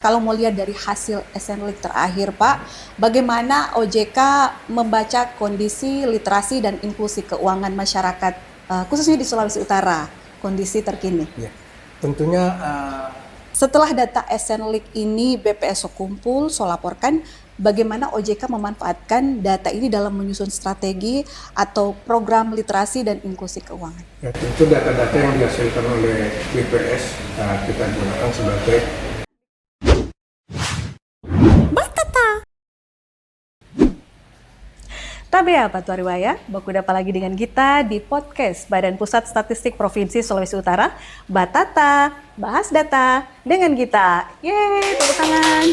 Kalau mau lihat dari hasil SNLIC terakhir, Pak, bagaimana OJK membaca kondisi literasi dan inklusi keuangan masyarakat, khususnya di Sulawesi Utara, kondisi terkini? Ya, tentunya Setelah data SNLIC ini BPS kumpul, laporkan, bagaimana OJK memanfaatkan data ini dalam menyusun strategi atau program literasi dan inklusi keuangan? ya tentu data-data yang dihasilkan oleh BPS kita gunakan sebagai Tabe apa tuh Ariwaya, baku dapat lagi dengan kita di podcast Badan Pusat Statistik Provinsi Sulawesi Utara, Batata, bahas data dengan kita. Yeay, tepuk tangan.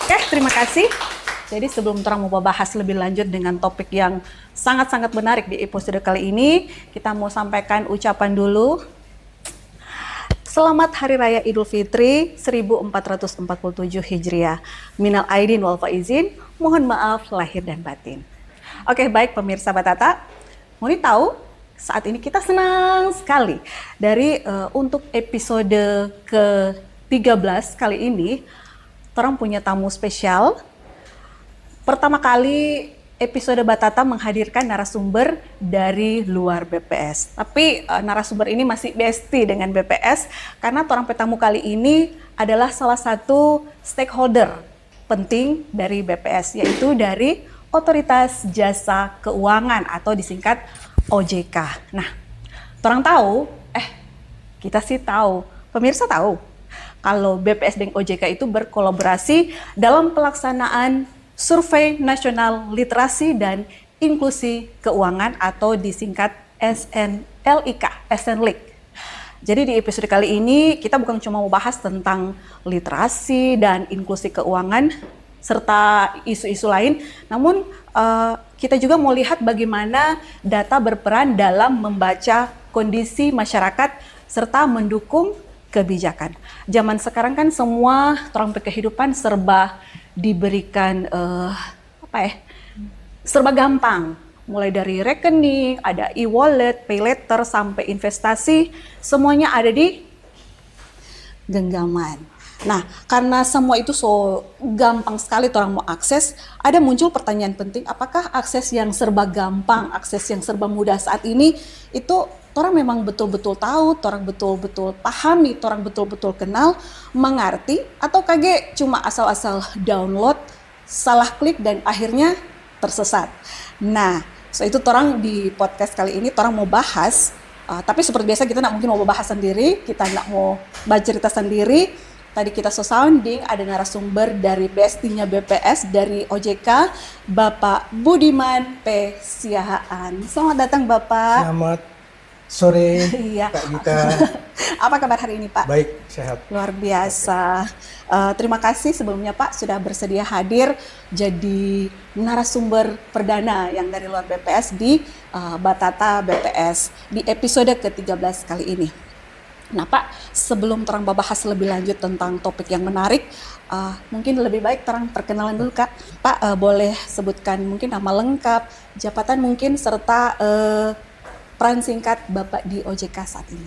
Oke, terima kasih. Jadi sebelum terang mau bahas lebih lanjut dengan topik yang sangat-sangat menarik di episode kali ini, kita mau sampaikan ucapan dulu. Selamat Hari Raya Idul Fitri 1447 Hijriah. Minal aidin wal faizin, mohon maaf lahir dan batin. Oke, baik pemirsa Batata, mau tahu saat ini kita senang sekali dari untuk episode ke-13 kali ini, orang punya tamu spesial. Pertama kali episode Batata menghadirkan narasumber dari luar BPS. Tapi narasumber ini masih bestie dengan BPS karena orang petamu kali ini adalah salah satu stakeholder penting dari BPS, yaitu dari Otoritas Jasa Keuangan atau disingkat OJK. Nah, orang tahu, kita sih tahu, pemirsa tahu, kalau BPS dan OJK itu berkolaborasi dalam pelaksanaan Survei Nasional Literasi dan Inklusi Keuangan atau disingkat SNLIK. Jadi di episode kali ini kita bukan cuma mau bahas tentang literasi dan inklusi keuangan serta isu-isu lain, namun kita juga mau lihat bagaimana data berperan dalam membaca kondisi masyarakat serta mendukung kebijakan. Zaman sekarang kan semua orang kehidupan serba diberikan serba gampang, mulai dari rekening, ada e-wallet, pay letter, sampai investasi, semuanya ada di genggaman. Nah, karena semua itu so gampang sekali orang mau akses, ada muncul pertanyaan penting, apakah akses yang serba gampang, akses yang serba mudah saat ini, itu orang memang betul-betul tahu, orang betul-betul pahami, orang betul-betul kenal, mengerti, atau kage cuma asal-asal download, salah klik, dan akhirnya tersesat. Nah, so itu orang di podcast kali ini, orang mau bahas, tapi seperti biasa kita nggak mungkin mau bahas sendiri, kita nggak mau bercerita sendiri. Tadi kita sounding, ada narasumber dari bestinya BPS dari OJK, Bapak Budiman P. Siahaan. Selamat datang Bapak. Selamat sore, Iya. Kak Gita. Apa kabar hari ini Pak? Baik, sehat. Luar biasa. Terima kasih sebelumnya Pak sudah bersedia hadir jadi narasumber perdana yang dari luar BPS di Batata BPS di episode ke-13 kali ini. Nah Pak, sebelum terang bahas lebih lanjut tentang topik yang menarik, mungkin lebih baik terang perkenalan dulu Kak. Pak, boleh sebutkan mungkin nama lengkap, jabatan mungkin, serta peran singkat Bapak di OJK saat ini.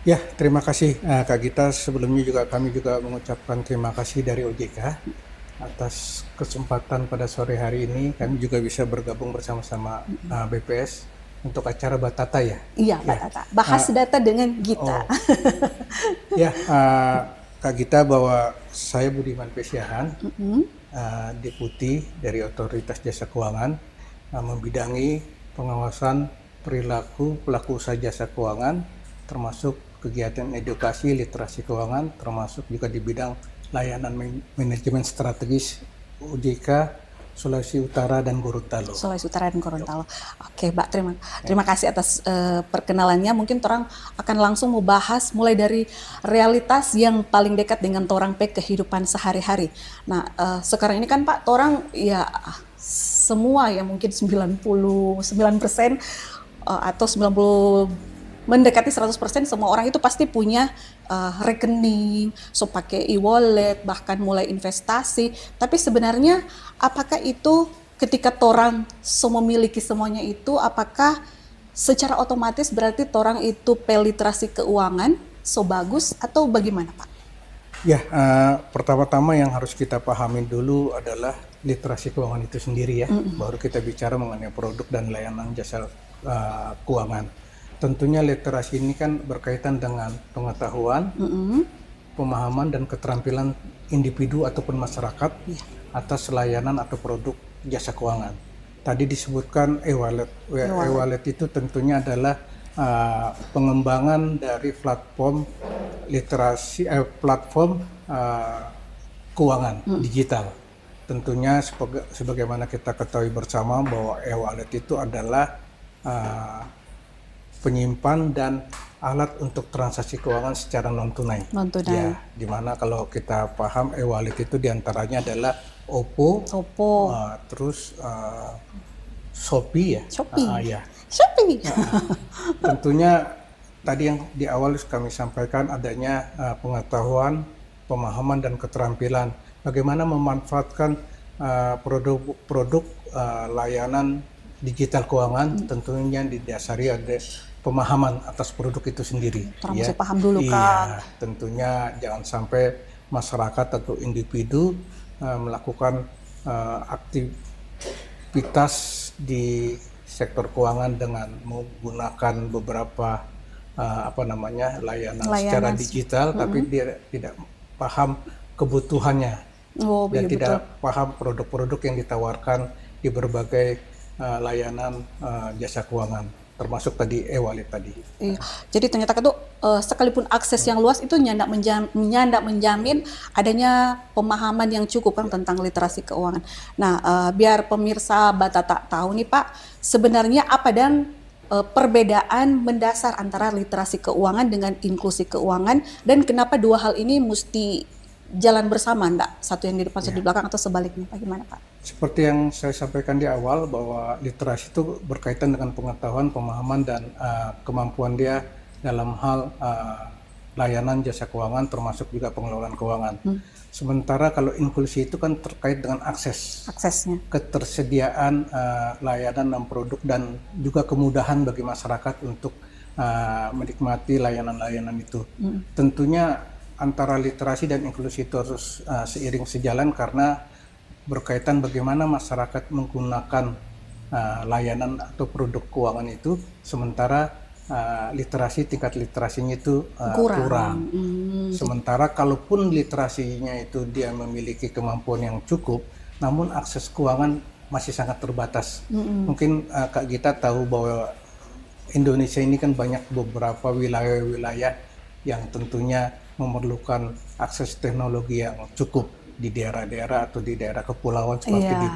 Ya, terima kasih Kak Gita. Sebelumnya juga kami juga mengucapkan terima kasih dari OJK atas kesempatan pada sore hari ini. Kami juga bisa bergabung bersama-sama BPS untuk acara Batata ya. Iya, Batata. Bahas data dengan Gita. Ya, Kak Gita, bahwa saya Budiman P. Siahaan, Deputi dari Otoritas Jasa Keuangan, membidangi pengawasan perilaku pelaku usaha jasa keuangan, termasuk kegiatan edukasi literasi keuangan, termasuk juga di bidang layanan manajemen strategis OJK Sulawesi Utara dan Gorontalo. Sulawesi Utara dan Gorontalo. Oke, Mbak, terima kasih atas perkenalannya. Mungkin orang akan langsung mau bahas mulai dari realitas yang paling dekat dengan orang kehidupan sehari-hari. Nah, sekarang ini kan Pak, orang ya semua ya mungkin 99% atau 90 mendekati 100% semua orang itu pasti punya rekening, so pakai e-wallet, bahkan mulai investasi. Tapi sebenarnya apakah itu ketika orang memiliki semuanya itu, apakah secara otomatis berarti orang itu literasi keuangan so bagus atau bagaimana Pak? Ya, pertama-tama yang harus kita pahami dulu adalah literasi keuangan itu sendiri ya. Baru kita bicara mengenai produk dan layanan jasa keuangan. Tentunya literasi ini kan berkaitan dengan pengetahuan, pemahaman dan keterampilan individu ataupun masyarakat atas layanan atau produk jasa keuangan. Tadi disebutkan e-wallet. E-wallet itu tentunya adalah pengembangan dari platform literasi platform keuangan digital. Tentunya sebagaimana kita ketahui bersama bahwa e-wallet itu adalah penyimpan dan alat untuk transaksi keuangan secara non tunai. Ya, dimana kalau kita paham e-wallet itu diantaranya adalah Oppo. Terus Shopee ya. Shopee. Tentunya tadi yang di awal kami sampaikan adanya pengetahuan, pemahaman dan keterampilan bagaimana memanfaatkan produk-produk layanan digital keuangan, tentunya didasari ada pemahaman atas produk itu sendiri. Mesti paham dulu kan. Tentunya jangan sampai masyarakat atau individu melakukan aktivitas di sektor keuangan dengan menggunakan beberapa layanan secara digital, tapi dia tidak paham kebutuhannya dan tidak paham produk-produk yang ditawarkan di berbagai layanan jasa keuangan, termasuk tadi e-wallet tadi. Iya. Jadi ternyata itu sekalipun akses yang luas itu nyandak menjamin adanya pemahaman yang cukup kan tentang literasi keuangan. Nah, biar pemirsa Batata tahu nih Pak, sebenarnya apa dan perbedaan mendasar antara literasi keuangan dengan inklusi keuangan, dan kenapa dua hal ini mesti jalan bersama, enggak? Satu yang di depan, satu di belakang, atau sebaliknya? Bagaimana Pak? Seperti yang saya sampaikan di awal bahwa literasi itu berkaitan dengan pengetahuan, pemahaman dan kemampuan dia dalam hal layanan jasa keuangan termasuk juga pengelolaan keuangan. Sementara kalau inklusi itu kan terkait dengan aksesnya, ketersediaan layanan dan produk dan juga kemudahan bagi masyarakat untuk menikmati layanan-layanan itu. Tentunya antara literasi dan inklusi itu harus seiring sejalan karena berkaitan bagaimana masyarakat menggunakan layanan atau produk keuangan itu, sementara tingkat literasinya itu kurang. Sementara kalaupun literasinya itu dia memiliki kemampuan yang cukup, namun akses keuangan masih sangat terbatas. Mungkin Kak Gita tahu bahwa Indonesia ini kan banyak beberapa wilayah-wilayah yang tentunya memerlukan akses teknologi yang cukup di daerah-daerah atau di daerah kepulauan seperti di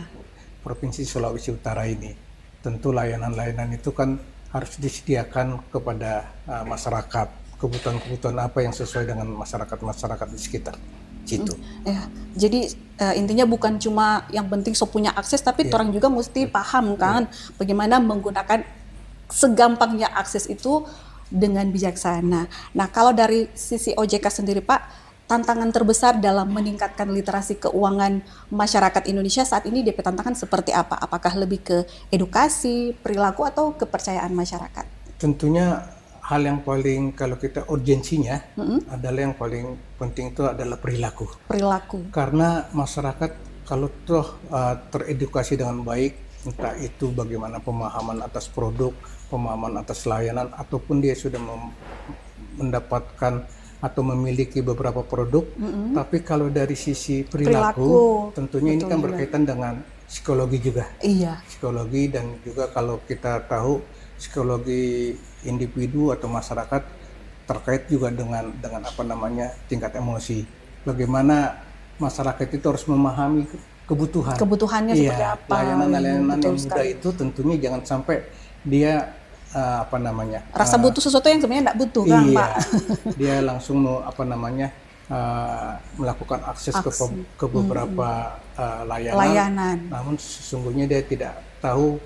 Provinsi Sulawesi Utara ini. Tentu layanan-layanan itu kan harus disediakan kepada masyarakat, kebutuhan-kebutuhan apa yang sesuai dengan masyarakat di sekitar situ. Jadi intinya bukan cuma yang penting punya akses, tapi orang juga mesti paham kan bagaimana menggunakan segampangnya akses itu dengan bijaksana. Nah, kalau dari sisi OJK sendiri Pak, tantangan terbesar dalam meningkatkan literasi keuangan masyarakat Indonesia saat ini DP tantangan seperti apa? Apakah lebih ke edukasi, perilaku, atau kepercayaan masyarakat? Tentunya hal yang paling, kalau kita urgensinya adalah yang paling penting itu adalah perilaku. Karena masyarakat kalau teredukasi dengan baik, entah itu bagaimana pemahaman atas produk, pemahaman atas layanan, ataupun dia sudah mendapatkan atau memiliki beberapa produk, tapi kalau dari sisi perilaku tentunya ini kan berkaitan dengan psikologi juga. Psikologi, dan juga kalau kita tahu psikologi individu atau masyarakat terkait juga dengan tingkat emosi. Bagaimana masyarakat itu harus memahami kebutuhannya seperti apa. Layanan-layanan yang mudah itu tentunya jangan sampai dia rasa butuh sesuatu yang sebenarnya tidak butuh kan Pak. Dia langsung melakukan akses ke beberapa layanan, namun sesungguhnya dia tidak tahu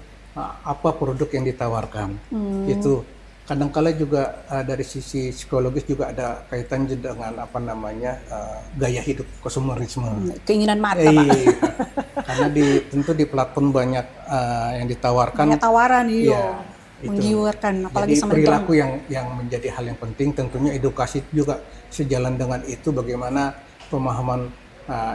apa produk yang ditawarkan. Itu kadang-kala juga dari sisi psikologis juga ada kaitan dengan gaya hidup, konsumerisme, keinginan mata Pak. Karena tentu di platform banyak yang ditawarkan, banyak tawaran menggiurkan, apalagi jadi perilaku yang menjadi hal yang penting. Tentunya edukasi juga sejalan dengan itu, bagaimana pemahaman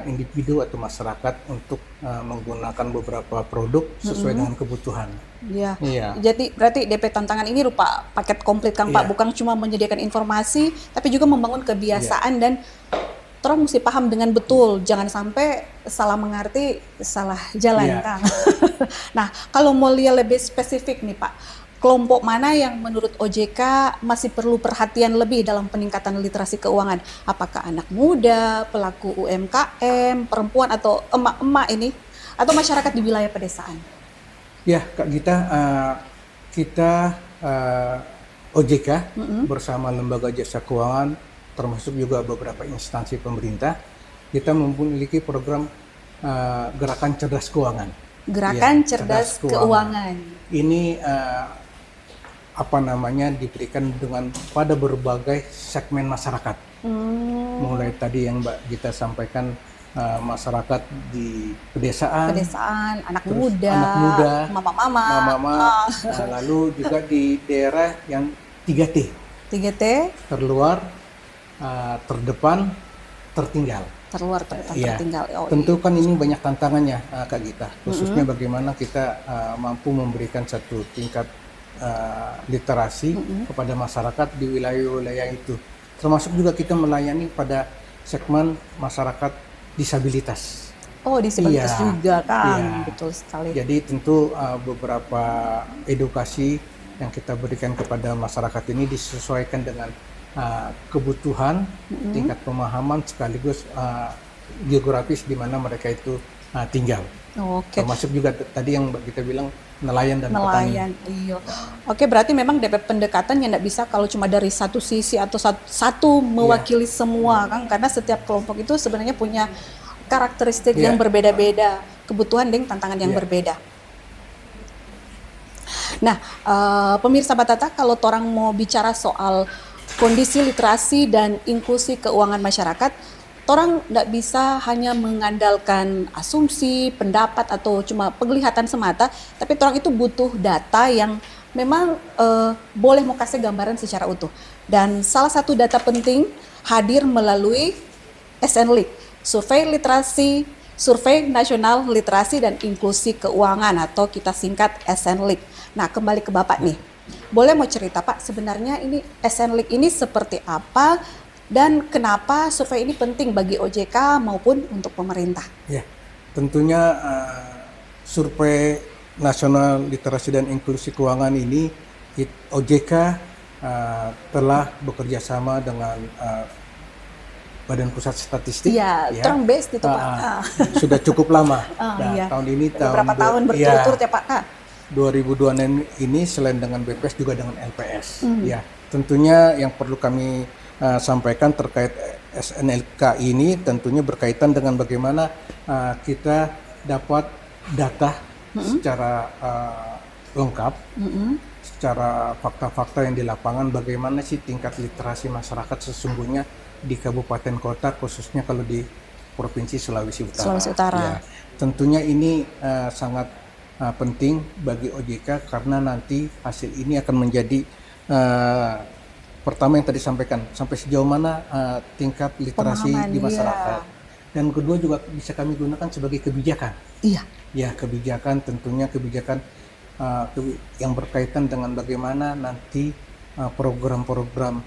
individu atau masyarakat untuk menggunakan beberapa produk sesuai dengan kebutuhan. Iya. Iya. Jadi berarti DP tantangan ini rupa paket komplit Kang Pak, Iya. bukan cuma menyediakan informasi tapi juga membangun kebiasaan dan orang mesti paham dengan betul, jangan sampai salah mengerti, salah jalan Iya. Kang. Nah, kalau mau lihat lebih spesifik nih Pak, kelompok mana yang menurut OJK masih perlu perhatian lebih dalam peningkatan literasi keuangan? Apakah anak muda, pelaku UMKM, perempuan atau emak-emak ini, atau masyarakat di wilayah pedesaan? Ya, Kak Gita, kita OJK bersama Lembaga Jasa Keuangan, termasuk juga beberapa instansi pemerintah, kita memiliki program Gerakan Cerdas Keuangan. Gerakan Ya, Cerdas Keuangan. Ini diberikan dengan pada berbagai segmen masyarakat. Mulai tadi yang Mbak Gita sampaikan, masyarakat di pedesaan, Anak terus muda, anak muda, mama-mama, lalu juga di daerah yang 3T, 3T, terluar, terdepan, tertinggal. terluar, Iya. tertinggal. Oh, Tentu kan ini banyak tantangannya, Kak Gita, khususnya bagaimana kita mampu memberikan satu tingkat literasi kepada masyarakat di wilayah-wilayah itu. Termasuk juga kita melayani pada segmen masyarakat disabilitas. Oh, disabilitas Iya. juga Kang, Iya. betul sekali. Jadi tentu beberapa edukasi yang kita berikan kepada masyarakat ini disesuaikan dengan kebutuhan, tingkat pemahaman sekaligus geografis di mana mereka itu tinggal. Oke. Termasuk juga tadi yang kita bilang nelayan dan petani. Nelayan, iya. Oke, berarti memang DP pendekatan yang tidak bisa kalau cuma dari satu sisi atau satu mewakili semua, Kang, karena setiap kelompok itu sebenarnya punya karakteristik Iya. yang berbeda-beda, kebutuhan dan tantangan yang Iya. berbeda. Nah, pemirsa Batata, kalau orang mau bicara soal kondisi literasi dan inklusi keuangan masyarakat, orang tidak bisa hanya mengandalkan asumsi, pendapat, atau cuma penglihatan semata, tapi orang itu butuh data yang memang boleh mau kasih gambaran secara utuh. Dan salah satu data penting hadir melalui SNLIC, Survei Nasional Literasi dan Inklusi Keuangan, atau kita singkat SNLIC. Nah, kembali ke Bapak nih. Boleh mau cerita Pak, sebenarnya ini SNLIC ini seperti apa dan kenapa survei ini penting bagi OJK maupun untuk pemerintah? Ya, tentunya Survei Nasional Literasi dan Inklusi Keuangan ini OJK telah bekerja sama dengan Badan Pusat Statistik. Iya, terang base itu Pak. Sudah cukup lama. Iya. Tahun ini Beberapa tahun berturut-turut ya Pak. 2026 ini selain dengan BPS juga dengan LPS. Ya, tentunya yang perlu kami sampaikan terkait SNLK ini tentunya berkaitan dengan bagaimana kita dapat data secara lengkap, secara fakta-fakta yang di lapangan, bagaimana sih tingkat literasi masyarakat sesungguhnya di kabupaten kota, khususnya kalau di Provinsi Sulawesi Utara. Sulawesi Utara. Ya, tentunya ini sangat penting bagi OJK karena nanti hasil ini akan menjadi pertama yang tadi sampaikan sampai sejauh mana tingkat literasi Pemahaman, di masyarakat, dan kedua juga bisa kami gunakan sebagai kebijakan. Iya. Ya, kebijakan tentunya kebijakan yang berkaitan dengan bagaimana nanti program-program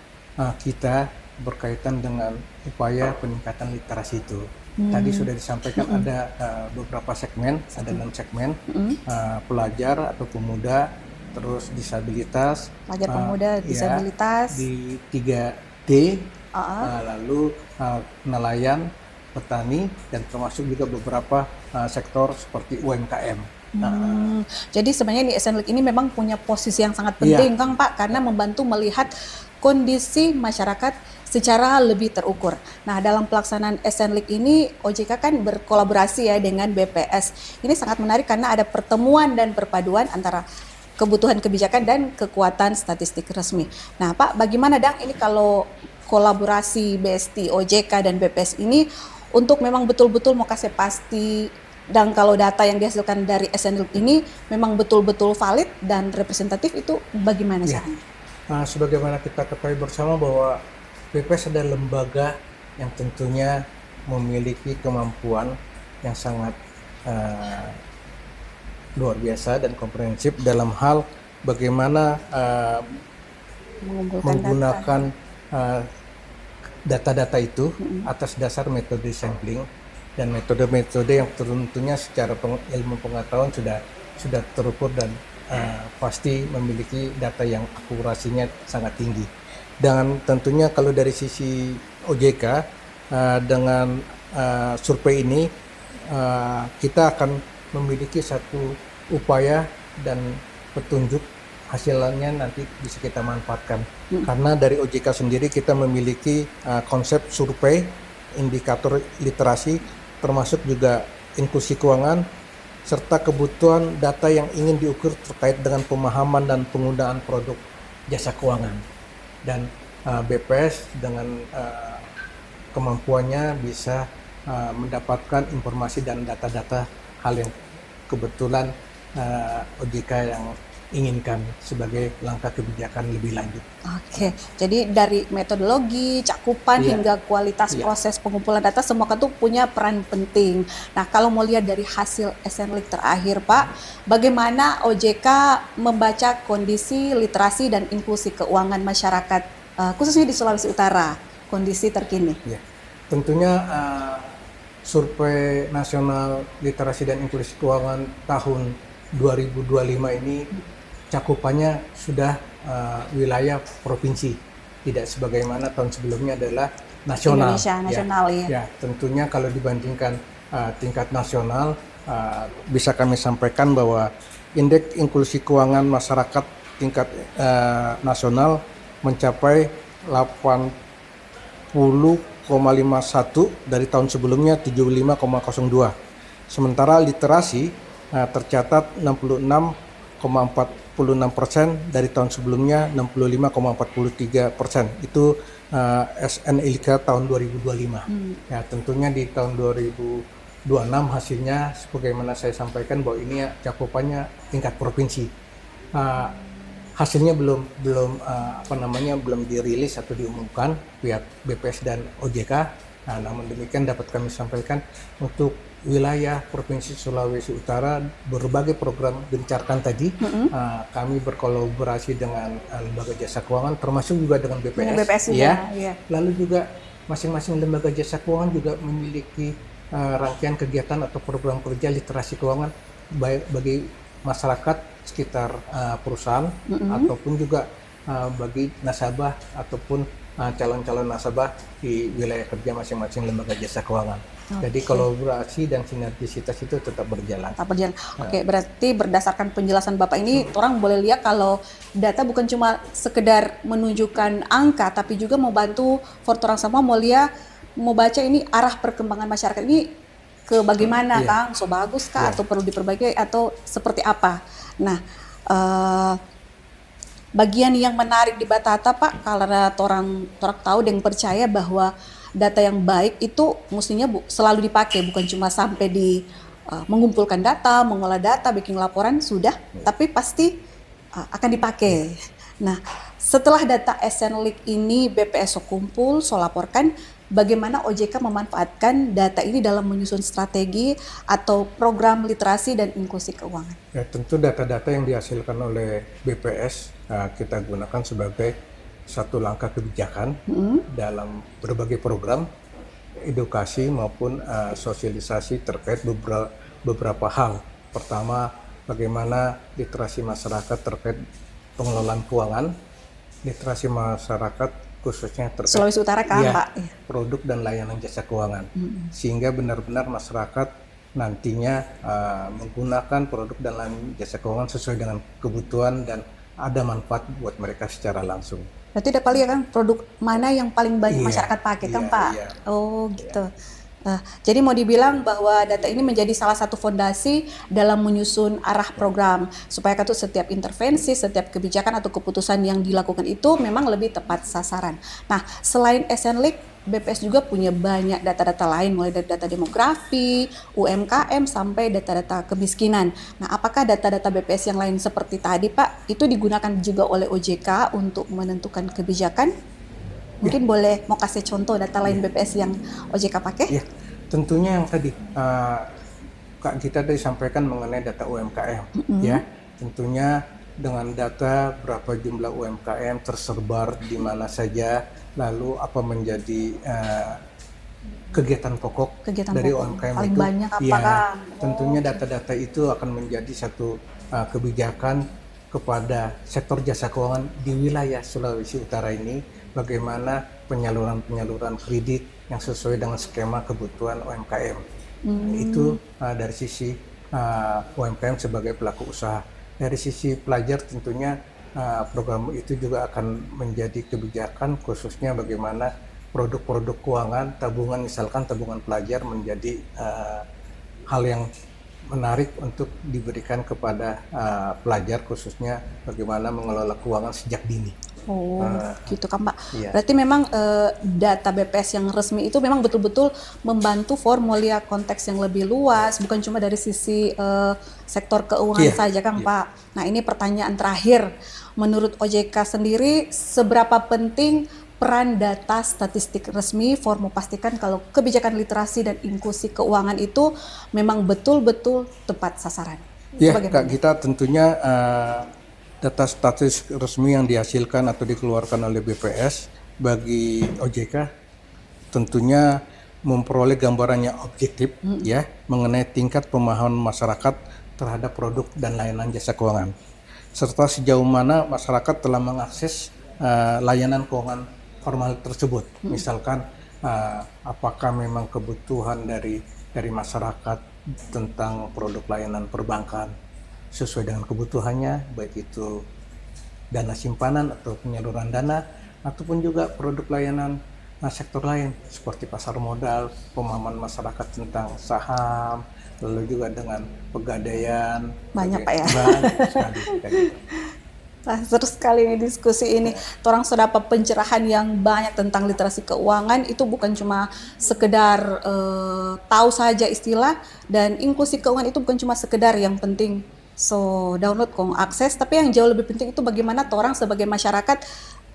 kita berkaitan dengan upaya peningkatan literasi itu. Tadi sudah disampaikan ada beberapa segmen, ada 6 segmen, pelajar atau pemuda, terus disabilitas, Pelajar pemuda, disabilitas, di 3T, lalu nelayan, petani, dan termasuk juga beberapa sektor seperti UMKM. Jadi sebenarnya di SNLIC ini memang punya posisi yang sangat penting, Kang Pak, karena membantu melihat kondisi masyarakat secara lebih terukur. Nah, dalam pelaksanaan SNLIC ini OJK kan berkolaborasi ya dengan BPS. Ini sangat menarik karena ada pertemuan dan perpaduan antara kebutuhan kebijakan dan kekuatan statistik resmi. Nah, Pak, bagaimana Dang ini kalau kolaborasi BST, OJK dan BPS ini untuk memang betul-betul mau kasih pasti, dan kalau data yang dihasilkan dari SNLIC ini memang betul-betul valid dan representatif, itu bagaimana caranya? Sebagaimana kita ketahui bersama bahwa BPS adalah lembaga yang tentunya memiliki kemampuan yang sangat uh, luar biasa dan komprehensif dalam hal bagaimana Mengumpulkan menggunakan data-data itu atas dasar metode sampling dan metode-metode yang tentunya secara ilmu pengetahuan sudah terukur dan pasti memiliki data yang akurasinya sangat tinggi. Dan tentunya kalau dari sisi OJK dengan survei ini kita akan memiliki satu upaya dan petunjuk hasilnya nanti bisa kita manfaatkan. Karena dari OJK sendiri kita memiliki konsep survei, indikator literasi, termasuk juga inklusi keuangan, serta kebutuhan data yang ingin diukur terkait dengan pemahaman dan penggunaan produk jasa keuangan. Dan BPS dengan kemampuannya bisa mendapatkan informasi dan data-data hal yang kebetulan OJK yang inginkan sebagai langkah kebijakan lebih lanjut. Oke, jadi dari metodologi, cakupan hingga kualitas proses pengumpulan data semua kan tuh punya peran penting. Nah, kalau mau lihat dari hasil SNLIC terakhir, Pak, bagaimana OJK membaca kondisi literasi dan inklusi keuangan masyarakat khususnya di Sulawesi Utara, kondisi terkini? Ya, tentunya survei nasional literasi dan inklusi keuangan tahun 2025 ini cakupannya sudah wilayah provinsi, tidak sebagaimana tahun sebelumnya adalah nasional. Indonesia nasional ya. Ya, tentunya kalau dibandingkan tingkat nasional bisa kami sampaikan bahwa indeks inklusi keuangan masyarakat tingkat nasional mencapai 80,51 dari tahun sebelumnya 75,02. Sementara literasi tercatat 66,46% dari tahun sebelumnya 65,43%. Itu SNLIK tahun 2025. Ya, tentunya di tahun 2026 hasilnya sebagaimana saya sampaikan bahwa ini cakupannya tingkat provinsi. Hasilnya belum dirilis atau diumumkan pihak BPS dan OJK. Namun demikian dapat kami sampaikan untuk wilayah Provinsi Sulawesi Utara berbagai program gencarkan tadi kami berkolaborasi dengan lembaga jasa keuangan termasuk juga dengan BPS, ya. Lalu juga masing-masing lembaga jasa keuangan juga memiliki rangkaian kegiatan atau program kerja literasi keuangan baik bagi masyarakat sekitar perusahaan ataupun juga bagi nasabah ataupun calon-calon nasabah di wilayah kerja masing-masing lembaga jasa keuangan. Jadi kolaborasi dan sinergisitas itu tetap berjalan. Oke, berarti berdasarkan penjelasan Bapak ini, orang boleh lihat kalau data bukan cuma sekedar menunjukkan angka, tapi juga mau bantu for orang sama mau lihat, mau baca ini arah perkembangan masyarakat ini ke bagaimana, Kang? So bagus kah atau perlu diperbaiki atau seperti apa? Nah, bagian yang menarik di Batata, Pak, karena orang tahu dan percaya bahwa data yang baik itu mestinya selalu dipakai, bukan cuma sampai di mengumpulkan data, mengolah data, bikin laporan sudah, tapi pasti akan dipakai. Nah, setelah data SNLIC ini BPS kumpul, laporkan, bagaimana OJK memanfaatkan data ini dalam menyusun strategi atau program literasi dan inklusi keuangan? Ya, tentu data-data yang dihasilkan oleh BPS kita gunakan sebagai satu langkah kebijakan dalam berbagai program edukasi maupun sosialisasi terkait beberapa hal. Pertama, bagaimana literasi masyarakat terkait pengelolaan keuangan, literasi masyarakat khususnya terkait Sulawesi Utara kan, Pak? Produk dan layanan jasa keuangan, sehingga benar-benar masyarakat nantinya menggunakan produk dan layanan jasa keuangan sesuai dengan kebutuhan dan ada manfaat buat mereka secara langsung. Berarti udah paling ya kan produk mana yang paling banyak masyarakat pakai kan, Pak? Oh gitu. Jadi mau dibilang bahwa data ini menjadi salah satu fondasi dalam menyusun arah program supaya kan tuh setiap intervensi, setiap kebijakan atau keputusan yang dilakukan itu memang lebih tepat sasaran. Nah, selain SNLIC, BPS juga punya banyak data-data lain mulai dari data demografi, UMKM sampai data-data kemiskinan. Nah, apakah data-data BPS yang lain seperti tadi, Pak, itu digunakan juga oleh OJK untuk menentukan kebijakan? Mungkin boleh mau kasih contoh data lain BPS yang OJK pakai? Ya, tentunya yang tadi Kak Gita tadi sampaikan mengenai data UMKM, ya. Tentunya dengan data berapa jumlah UMKM tersebar di mana saja, lalu apa menjadi kegiatan pokok dari UMKM paling itu, banyak apa ya. kan? Tentunya data-data itu akan menjadi satu kebijakan kepada sektor jasa keuangan di wilayah Sulawesi Utara ini, bagaimana penyaluran kredit yang sesuai dengan skema kebutuhan UMKM. Itu dari sisi UMKM sebagai pelaku usaha. Dari sisi pelajar tentunya program itu juga akan menjadi kebijakan khususnya bagaimana produk-produk keuangan, tabungan, misalkan tabungan pelajar menjadi hal yang menarik untuk diberikan kepada pelajar, khususnya bagaimana mengelola keuangan sejak dini. Oh, gitu kan Pak. Iya. Berarti memang data BPS yang resmi itu memang betul-betul membantu formulir konteks yang lebih luas, bukan cuma dari sisi sektor keuangan saja kan Pak. Nah ini pertanyaan terakhir, menurut OJK sendiri seberapa penting peran data statistik resmi Formo pastikan kalau kebijakan literasi dan inklusi keuangan itu memang betul-betul tepat sasaran? Ya Kak Gita, tentunya data statistik resmi yang dihasilkan atau dikeluarkan oleh BPS bagi OJK tentunya memperoleh gambaran yang objektif ya mengenai tingkat pemahaman masyarakat terhadap produk dan layanan jasa keuangan, serta sejauh mana masyarakat telah mengakses layanan keuangan formal tersebut. Misalkan apakah memang kebutuhan dari masyarakat tentang produk layanan perbankan sesuai dengan kebutuhannya, baik itu dana simpanan atau penyaluran dana, ataupun juga produk layanan sektor lain seperti pasar modal, pemahaman masyarakat tentang saham, lalu juga dengan pegadaian. Banyak Pak ya. Banyak sekali. Nah, seru sekali nih diskusi ini. Orang sudah dapat pencerahan yang banyak tentang literasi keuangan. Itu bukan cuma sekedar tahu saja istilah, dan inklusi keuangan itu bukan cuma sekedar yang penting download akses, tapi yang jauh lebih penting itu bagaimana orang sebagai masyarakat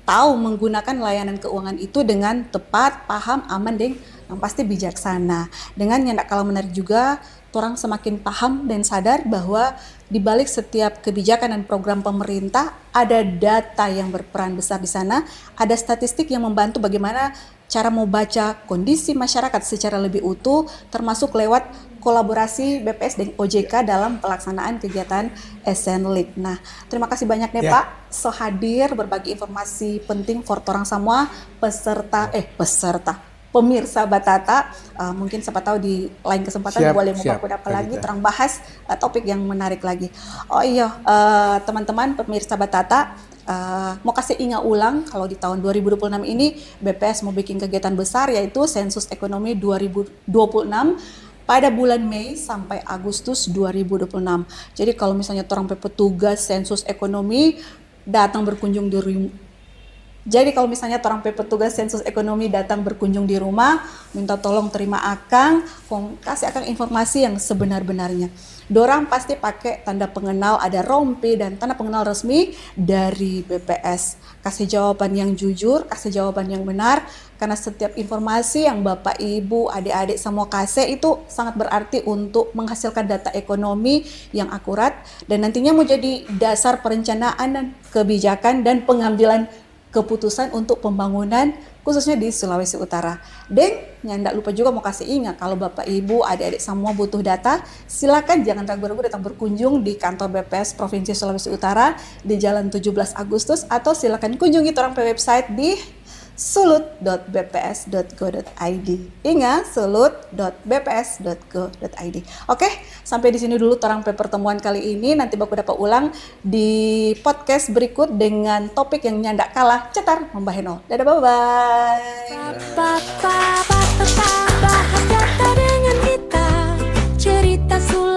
tahu menggunakan layanan keuangan itu dengan tepat, paham, aman, dan yang pasti bijaksana. Dengan yang tak kalah menarik juga, orang semakin paham dan sadar bahwa di balik setiap kebijakan dan program pemerintah ada data yang berperan besar di sana, ada statistik yang membantu bagaimana cara membaca kondisi masyarakat secara lebih utuh, termasuk lewat kolaborasi BPS dan OJK dalam pelaksanaan kegiatan SNLIC. Nah, terima kasih banyak nih Pak, hadir berbagi informasi penting for orang semua pemirsa Batata. Mungkin siapa tahu di lain kesempatan boleh memperkuat apa lagi, terang bahas topik yang menarik lagi. Oh iya, teman-teman pemirsa Batata, mau kasih ingat ulang kalau di tahun 2026 ini BPS mau bikin kegiatan besar yaitu Sensus Ekonomi 2026 pada bulan Mei sampai Agustus 2026. Jadi kalau misalnya orang petugas Sensus Ekonomi datang berkunjung di Jadi kalau misalnya orang petugas Sensus Ekonomi datang berkunjung di rumah, minta tolong terima akang, kasih akang informasi yang sebenar-benarnya. Dorang pasti pakai tanda pengenal, ada rompi dan tanda pengenal resmi dari BPS. Kasih jawaban yang jujur, kasih jawaban yang benar, karena setiap informasi yang Bapak, Ibu, adik-adik semua kasih itu sangat berarti untuk menghasilkan data ekonomi yang akurat dan nantinya menjadi dasar perencanaan dan kebijakan dan pengambilan keputusan untuk pembangunan khususnya di Sulawesi Utara. Dan nggak lupa juga mau kasih ingat kalau Bapak Ibu adik-adik semua butuh data, silakan jangan ragu-ragu datang berkunjung di kantor BPS Provinsi Sulawesi Utara di Jalan 17 Agustus atau silakan kunjungi orang website di sulut.bps.go.id. Ingat, sulut.bps.go.id. Oke, sampai di sini dulu terang pertemuan kali ini. Nanti baku dapat ulang di podcast berikut dengan topik yang nyandak kalah cetar membaheno. Dadah, bye-bye. Bahas data dengan kita, cerita Sulawesi.